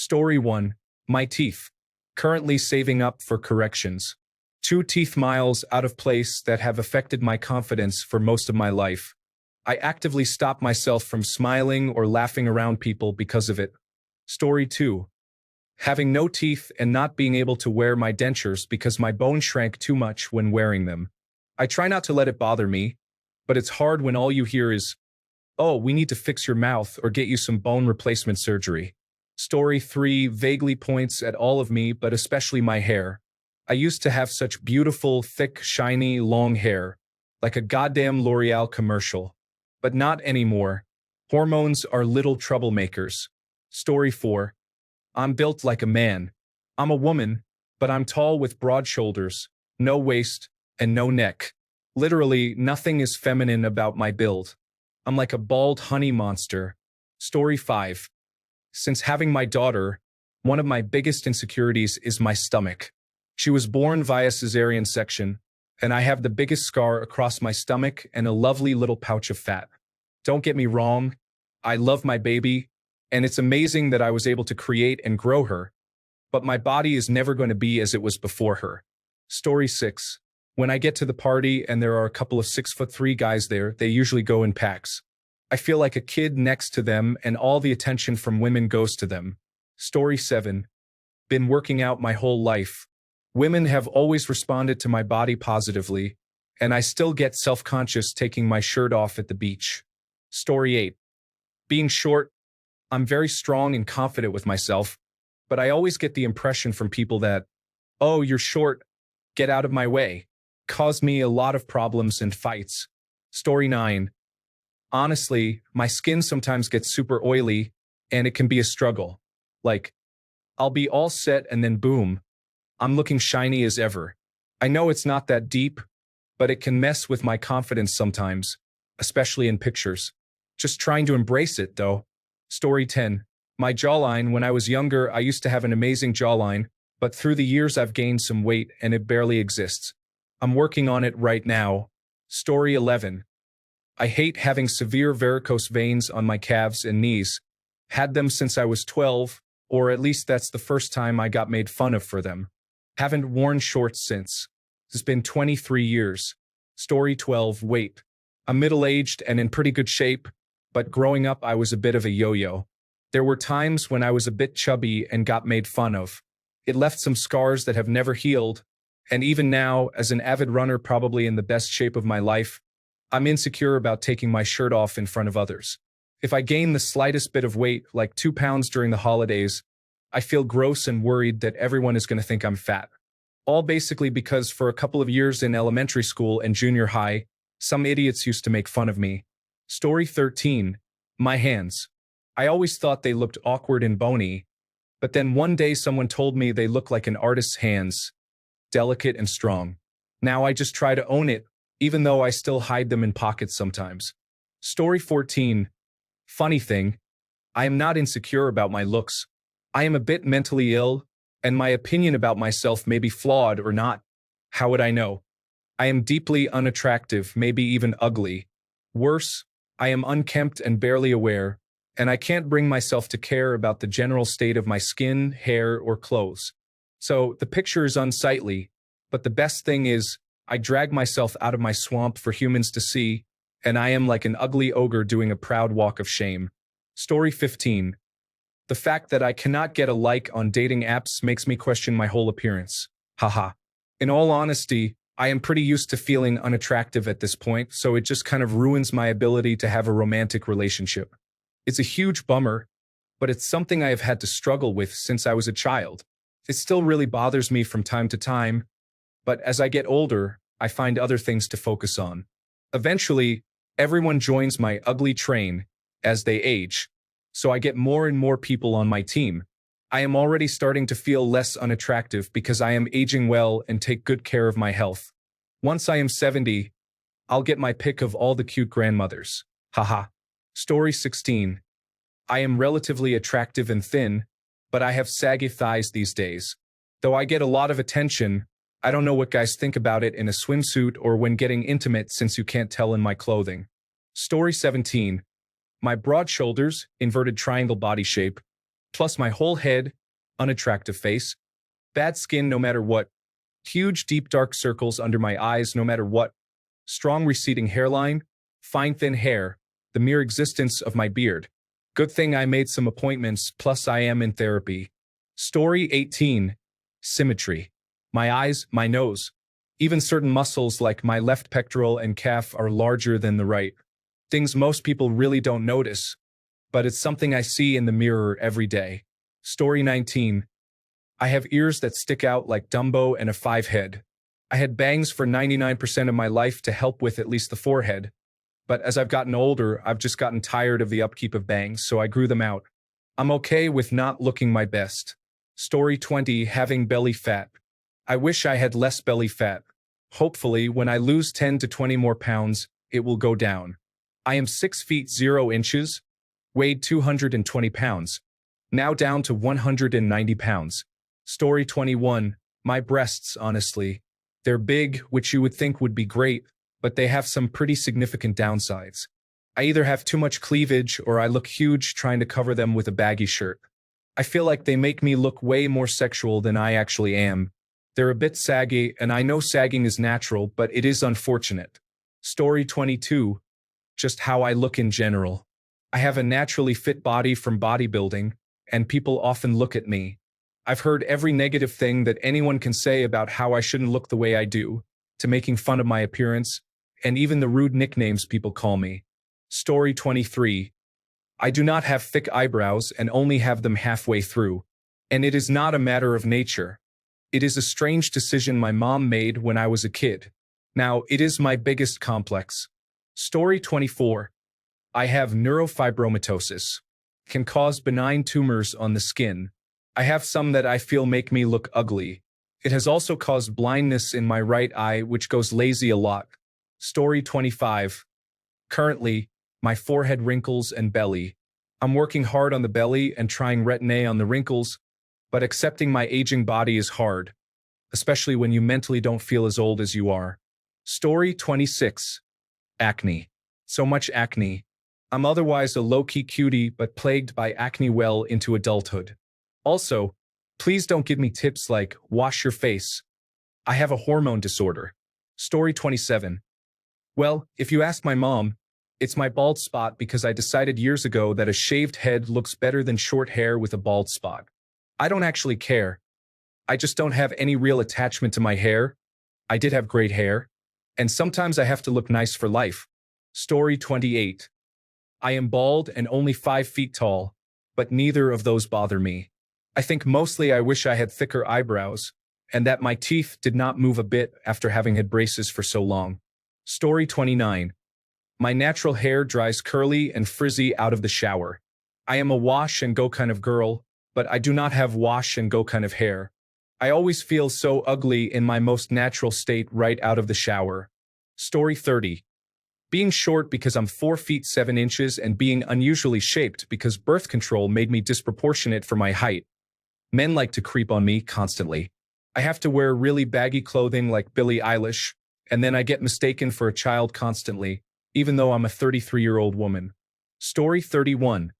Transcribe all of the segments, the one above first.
Story 1. My teeth. Currently saving up for corrections. 2 teeth miles out of place that have affected my confidence for most of my life. I actively stop myself from smiling or laughing around people because of it. Story 2. Having no teeth and not being able to wear my dentures because my bones shrank too much when wearing them. I try not to let it bother me, but it's hard when all you hear is, "Oh, we need to fix your mouth or get you some bone replacement surgery." Story 3 vaguely points at all of me, but especially my hair. I used to have such beautiful, thick, shiny, long hair, like a goddamn L'Oreal commercial. But not anymore. Hormones are little troublemakers. Story 4. I'm built like a man. I'm a woman, but I'm tall with broad shoulders, no waist, and no neck. Literally, nothing is feminine about my build. I'm like a bald honey monster. Story 5. Since having my daughter, one of my biggest insecurities is my stomach. She was born via cesarean section, and I have the biggest scar across my stomach and a lovely little pouch of fat. Don't get me wrong, I love my baby, and it's amazing that I was able to create and grow her, but my body is never going to be as it was before her. Story 6. When I get to the party and there are a couple of 6'3" guys there, they usually go in packs. I feel like a kid next to them and all the attention from women goes to them. Story 7. Been working out my whole life. Women have always responded to my body positively, and I still get self-conscious taking my shirt off at the beach. Story 8. Being short, I'm very strong and confident with myself, but I always get the impression from people that, "Oh, you're short, get out of my way," caused me a lot of problems and fights. Story 9. Honestly, my skin sometimes gets super oily, and it can be a struggle. Like, I'll be all set and then boom, I'm looking shiny as ever. I know it's not that deep, but it can mess with my confidence sometimes, especially in pictures. Just trying to embrace it, though. Story 10. My jawline. When I was younger, I used to have an amazing jawline, but through the years I've gained some weight and it barely exists. I'm working on it right now. Story 11. I hate having severe varicose veins on my calves and knees. Had them since I was 12, or at least that's the first time I got made fun of for them. Haven't worn shorts since. It's been 23 years. Story 12. Weight. I'm middle-aged and in pretty good shape, but growing up I was a bit of a yo-yo. There were times when I was a bit chubby and got made fun of. It left some scars that have never healed, and even now, as an avid runner probably in the best shape of my life, I'm insecure about taking my shirt off in front of others. If I gain the slightest bit of weight, like 2 pounds during the holidays, I feel gross and worried that everyone is going to think I'm fat. All basically because for a couple of years in elementary school and junior high, some idiots used to make fun of me. Story 13. My hands. I always thought they looked awkward and bony, but then one day someone told me they look like an artist's hands, delicate and strong. Now I just try to own it, even though I still hide them in pockets sometimes. Story 14. Funny thing, I am not insecure about my looks. I am a bit mentally ill, and my opinion about myself may be flawed or not. How would I know? I am deeply unattractive, maybe even ugly. Worse, I am unkempt and barely aware, and I can't bring myself to care about the general state of my skin, hair, or clothes. So the picture is unsightly, but the best thing is, I drag myself out of my swamp for humans to see, and I am like an ugly ogre doing a proud walk of shame. Story 15. The fact that I cannot get a like on dating apps makes me question my whole appearance. Haha. In all honesty, I am pretty used to feeling unattractive at this point, so it just kind of ruins my ability to have a romantic relationship. It's a huge bummer, but it's something I have had to struggle with since I was a child. It still really bothers me from time to time, but as I get older, I find other things to focus on. Eventually, everyone joins my ugly train as they age, so I get more and more people on my team. I am already starting to feel less unattractive because I am aging well and take good care of my health. Once I am 70, I'll get my pick of all the cute grandmothers. Haha. Story 16. I am relatively attractive and thin, but I have saggy thighs these days. Though I get a lot of attention, I don't know what guys think about it in a swimsuit or when getting intimate since you can't tell in my clothing. Story 17. My broad shoulders, inverted triangle body shape, plus my whole head, unattractive face, bad skin no matter what, huge deep dark circles under my eyes no matter what, strong receding hairline, fine thin hair, the mere existence of my beard. Good thing I made some appointments, plus I am in therapy. Story 18. Symmetry. My eyes, my nose. Even certain muscles like my left pectoral and calf are larger than the right. Things most people really don't notice, but it's something I see in the mirror every day. Story 19. I have ears that stick out like Dumbo and a 5 head. I had bangs for 99% of my life to help with at least the forehead. But as I've gotten older, I've just gotten tired of the upkeep of bangs, so I grew them out. I'm okay with not looking my best. Story 20. Having belly fat. I wish I had less belly fat. Hopefully, when I lose 10 to 20 more pounds, it will go down. I am 6 feet 0 inches, weighed 220 pounds, now down to 190 pounds. Story 21. My breasts, honestly. They're big, which you would think would be great, but they have some pretty significant downsides. I either have too much cleavage or I look huge trying to cover them with a baggy shirt. I feel like they make me look way more sexual than I actually am. They're a bit saggy, and I know sagging is natural, but it is unfortunate. Story 22. Just how I look in general. I have a naturally fit body from bodybuilding, and people often look at me. I've heard every negative thing that anyone can say about how I shouldn't look the way I do, to making fun of my appearance, and even the rude nicknames people call me. Story 23. I do not have thick eyebrows and only have them halfway through. And it is not a matter of nature. It is a strange decision my mom made when I was a kid. Now, it is my biggest complex. Story 24. I have neurofibromatosis. Can cause benign tumors on the skin. I have some that I feel make me look ugly. It has also caused blindness in my right eye, which goes lazy a lot. Story 25. Currently, my forehead wrinkles and belly. I'm working hard on the belly and trying Retin-A on the wrinkles, but accepting my aging body is hard, especially when you mentally don't feel as old as you are. Story 26. Acne. So much acne. I'm otherwise a low-key cutie, but plagued by acne well into adulthood. Also, please don't give me tips like, wash your face. I have a hormone disorder. Story 27. Well, if you ask my mom, it's my bald spot because I decided years ago that a shaved head looks better than short hair with a bald spot. I don't actually care. I just don't have any real attachment to my hair. I did have great hair. And sometimes I have to look nice for life. Story 28. I am bald and only 5 feet tall, but neither of those bother me. I think mostly I wish I had thicker eyebrows, and that my teeth did not move a bit after having had braces for so long. Story 29. My natural hair dries curly and frizzy out of the shower. I am a wash and go kind of girl, but I do not have wash and go kind of hair. I always feel so ugly in my most natural state right out of the shower. Story 30. Being short because I'm 4 feet 7 inches and being unusually shaped because birth control made me disproportionate for my height. Men like to creep on me constantly. I have to wear really baggy clothing like Billie Eilish, and then I get mistaken for a child constantly, even though I'm a 33-year-old woman. Story 31.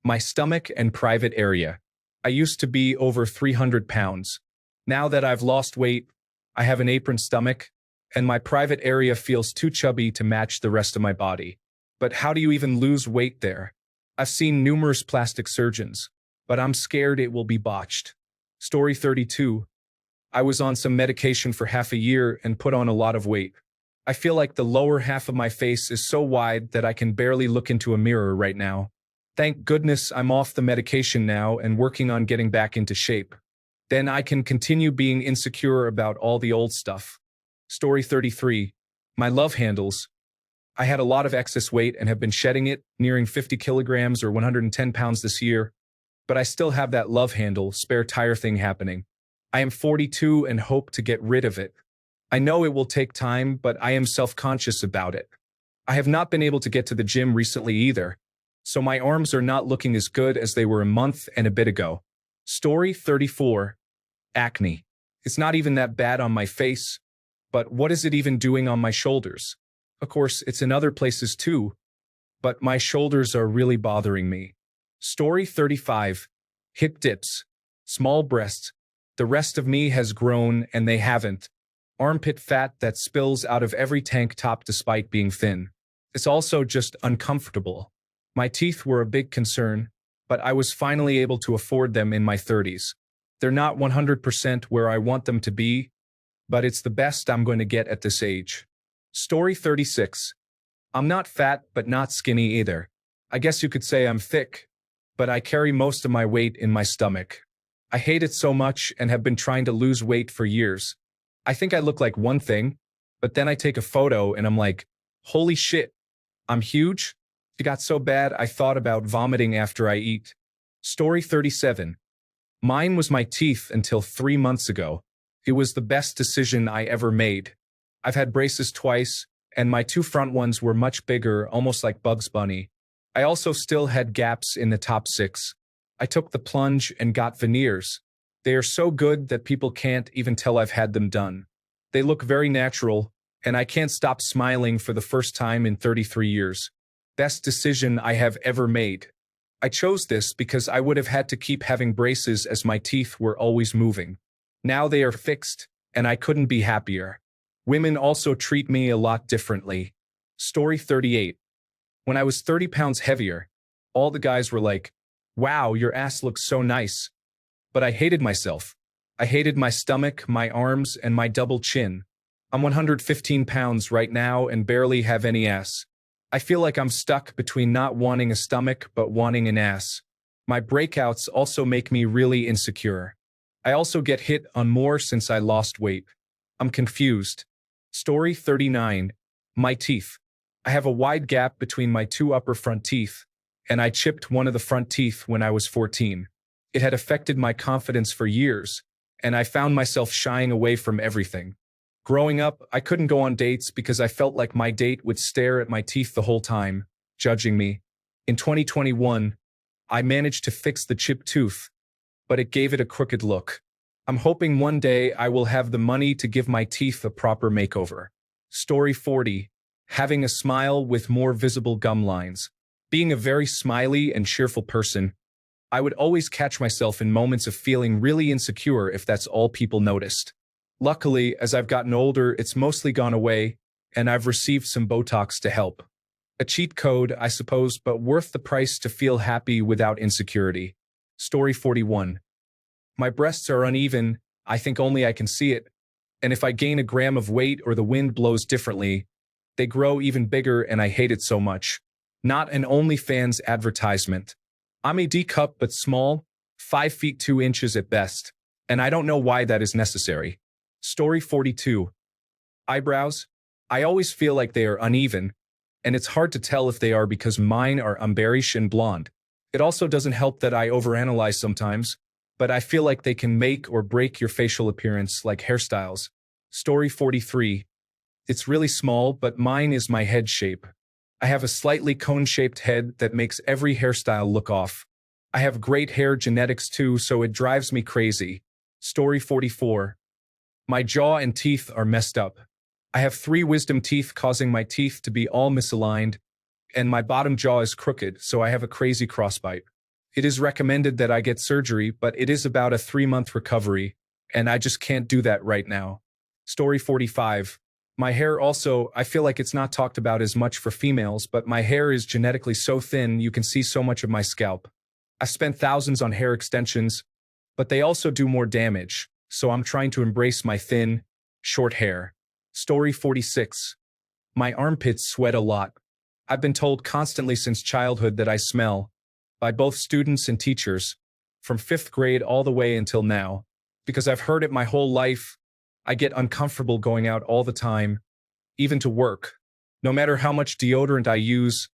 My stomach and private area. I used to be over 300 pounds. Now that I've lost weight, I have an apron stomach, and my private area feels too chubby to match the rest of my body. But how do you even lose weight there? I've seen numerous plastic surgeons, but I'm scared it will be botched. Story 32. I was on some medication for half a year and put on a lot of weight. I feel like the lower half of my face is so wide that I can barely look into a mirror right now. Thank goodness I'm off the medication now and working on getting back into shape. Then I can continue being insecure about all the old stuff. Story 33. My love handles. I had a lot of excess weight and have been shedding it, nearing 50 kilograms or 110 pounds this year. But I still have that love handle, spare tire thing happening. I am 42 and hope to get rid of it. I know it will take time, but I am self-conscious about it. I have not been able to get to the gym recently either, so my arms are not looking as good as they were a month and a bit ago. Story 34. Acne. It's not even that bad on my face, but what is it even doing on my shoulders? Of course, it's in other places too, but my shoulders are really bothering me. Story 35. Hip dips. Small breasts. The rest of me has grown and they haven't. Armpit fat that spills out of every tank top despite being thin. It's also just uncomfortable. My teeth were a big concern, but I was finally able to afford them in my 30s. They're not 100% where I want them to be, but it's the best I'm going to get at this age. Story 36. I'm not fat, but not skinny either. I guess you could say I'm thick, but I carry most of my weight in my stomach. I hate it so much and have been trying to lose weight for years. I think I look like one thing, but then I take a photo and I'm like, holy shit, I'm huge? It got so bad I thought about vomiting after I eat. Story 37. Mine was my teeth until 3 months ago. It was the best decision I ever made. I've had braces twice, and my 2 front ones were much bigger, almost like Bugs Bunny. I also still had gaps in the top 6. I took the plunge and got veneers. They are so good that people can't even tell I've had them done. They look very natural, and I can't stop smiling for the first time in 33 years. Best decision I have ever made. I chose this because I would have had to keep having braces as my teeth were always moving. Now they are fixed, and I couldn't be happier. Women also treat me a lot differently. Story 38. When I was 30 pounds heavier, all the guys were like, wow, your ass looks so nice. But I hated myself. I hated my stomach, my arms, and my double chin. I'm 115 pounds right now and barely have any ass. I feel like I'm stuck between not wanting a stomach but wanting an ass. My breakouts also make me really insecure. I also get hit on more since I lost weight. I'm confused. Story 39. My teeth. I have a wide gap between my 2 upper front teeth, and I chipped one of the front teeth when I was 14. It had affected my confidence for years, and I found myself shying away from everything. Growing up, I couldn't go on dates because I felt like my date would stare at my teeth the whole time, judging me. In 2021, I managed to fix the chipped tooth, but it gave it a crooked look. I'm hoping one day I will have the money to give my teeth a proper makeover. Story 40. Having a smile with more visible gum lines. Being a very smiley and cheerful person, I would always catch myself in moments of feeling really insecure if that's all people noticed. Luckily, as I've gotten older, it's mostly gone away, and I've received some Botox to help. A cheat code, I suppose, but worth the price to feel happy without insecurity. Story 41. My breasts are uneven, I think only I can see it, and if I gain a gram of weight or the wind blows differently, they grow even bigger and I hate it so much. Not an OnlyFans advertisement. I'm a D cup but small, 5 feet 2 inches at best, and I don't know why that is necessary. Story 42. Eyebrows. I always feel like they are uneven, and it's hard to tell if they are because mine are unbearish and blonde. It also doesn't help that I overanalyze sometimes, but I feel like they can make or break your facial appearance like hairstyles. Story 43. It's really small, but mine is my head shape. I have a slightly cone-shaped head that makes every hairstyle look off. I have great hair genetics too, so it drives me crazy. Story 44. My jaw and teeth are messed up. I have 3 wisdom teeth causing my teeth to be all misaligned, and my bottom jaw is crooked, so I have a crazy crossbite. It is recommended that I get surgery, but it is about a 3-month recovery, and I just can't do that right now. Story 45. My hair also, I feel like it's not talked about as much for females, but my hair is genetically so thin you can see so much of my scalp. I spent thousands on hair extensions, but they also do more damage, so I'm trying to embrace my thin, short hair. Story 46. My armpits sweat a lot. I've been told constantly since childhood that I smell, by both students and teachers, from 5th grade all the way until now. Because I've heard it my whole life, I get uncomfortable going out all the time, even to work. No matter how much deodorant I use,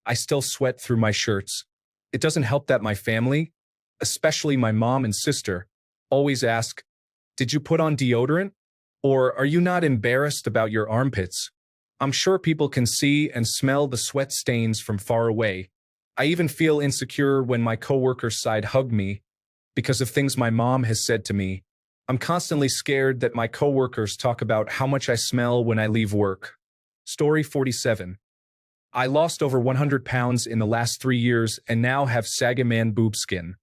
I still sweat through my shirts. It doesn't help that my family, especially my mom and sister, always ask, did you put on deodorant? Or are you not embarrassed about your armpits? I'm sure people can see and smell the sweat stains from far away. I even feel insecure when my coworkers side hug me because of things my mom has said to me. I'm constantly scared that my coworkers talk about how much I smell when I leave work. Story 47. I lost over 100 pounds in the last 3 years and now have Sagaman boob skin.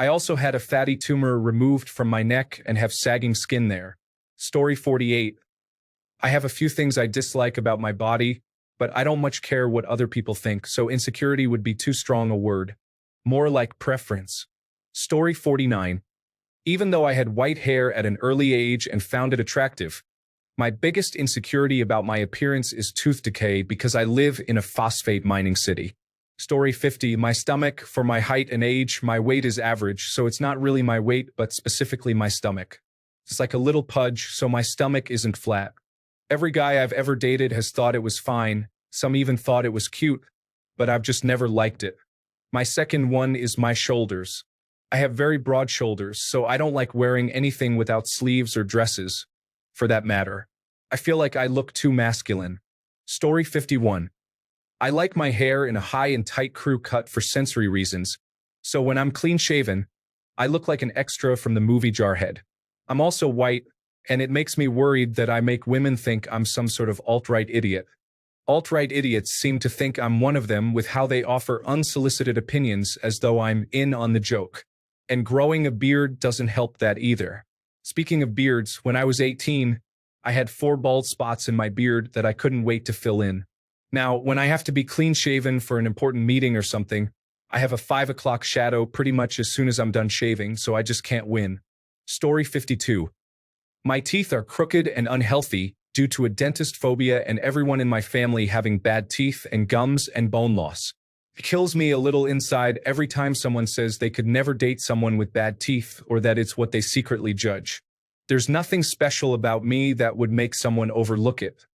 I also had a fatty tumor removed from my neck and have sagging skin there. Story 48. I have a few things I dislike about my body, but I don't much care what other people think, so insecurity would be too strong a word. More like preference. Story 49. Even though I had white hair at an early age and found it attractive, my biggest insecurity about my appearance is tooth decay because I live in a phosphate mining city. Story 50. My stomach, for my height and age, my weight is average, so it's not really my weight, but specifically my stomach. It's like a little pudge, so my stomach isn't flat. Every guy I've ever dated has thought it was fine, some even thought it was cute, but I've just never liked it. My second one is my shoulders. I have very broad shoulders, so I don't like wearing anything without sleeves or dresses, for that matter. I feel like I look too masculine. Story 51. I like my hair in a high and tight crew cut for sensory reasons, so when I'm clean-shaven, I look like an extra from the movie Jarhead. I'm also white, and it makes me worried that I make women think I'm some sort of alt-right idiot. Alt-right idiots seem to think I'm one of them with how they offer unsolicited opinions as though I'm in on the joke. And growing a beard doesn't help that either. Speaking of beards, when I was 18, I had 4 bald spots in my beard that I couldn't wait to fill in. Now, when I have to be clean-shaven for an important meeting or something, I have a 5 o'clock shadow pretty much as soon as I'm done shaving, so I just can't win. Story 52. My teeth are crooked and unhealthy due to a dentist phobia and everyone in my family having bad teeth and gums and bone loss. It kills me a little inside every time someone says they could never date someone with bad teeth or that it's what they secretly judge. There's nothing special about me that would make someone overlook it.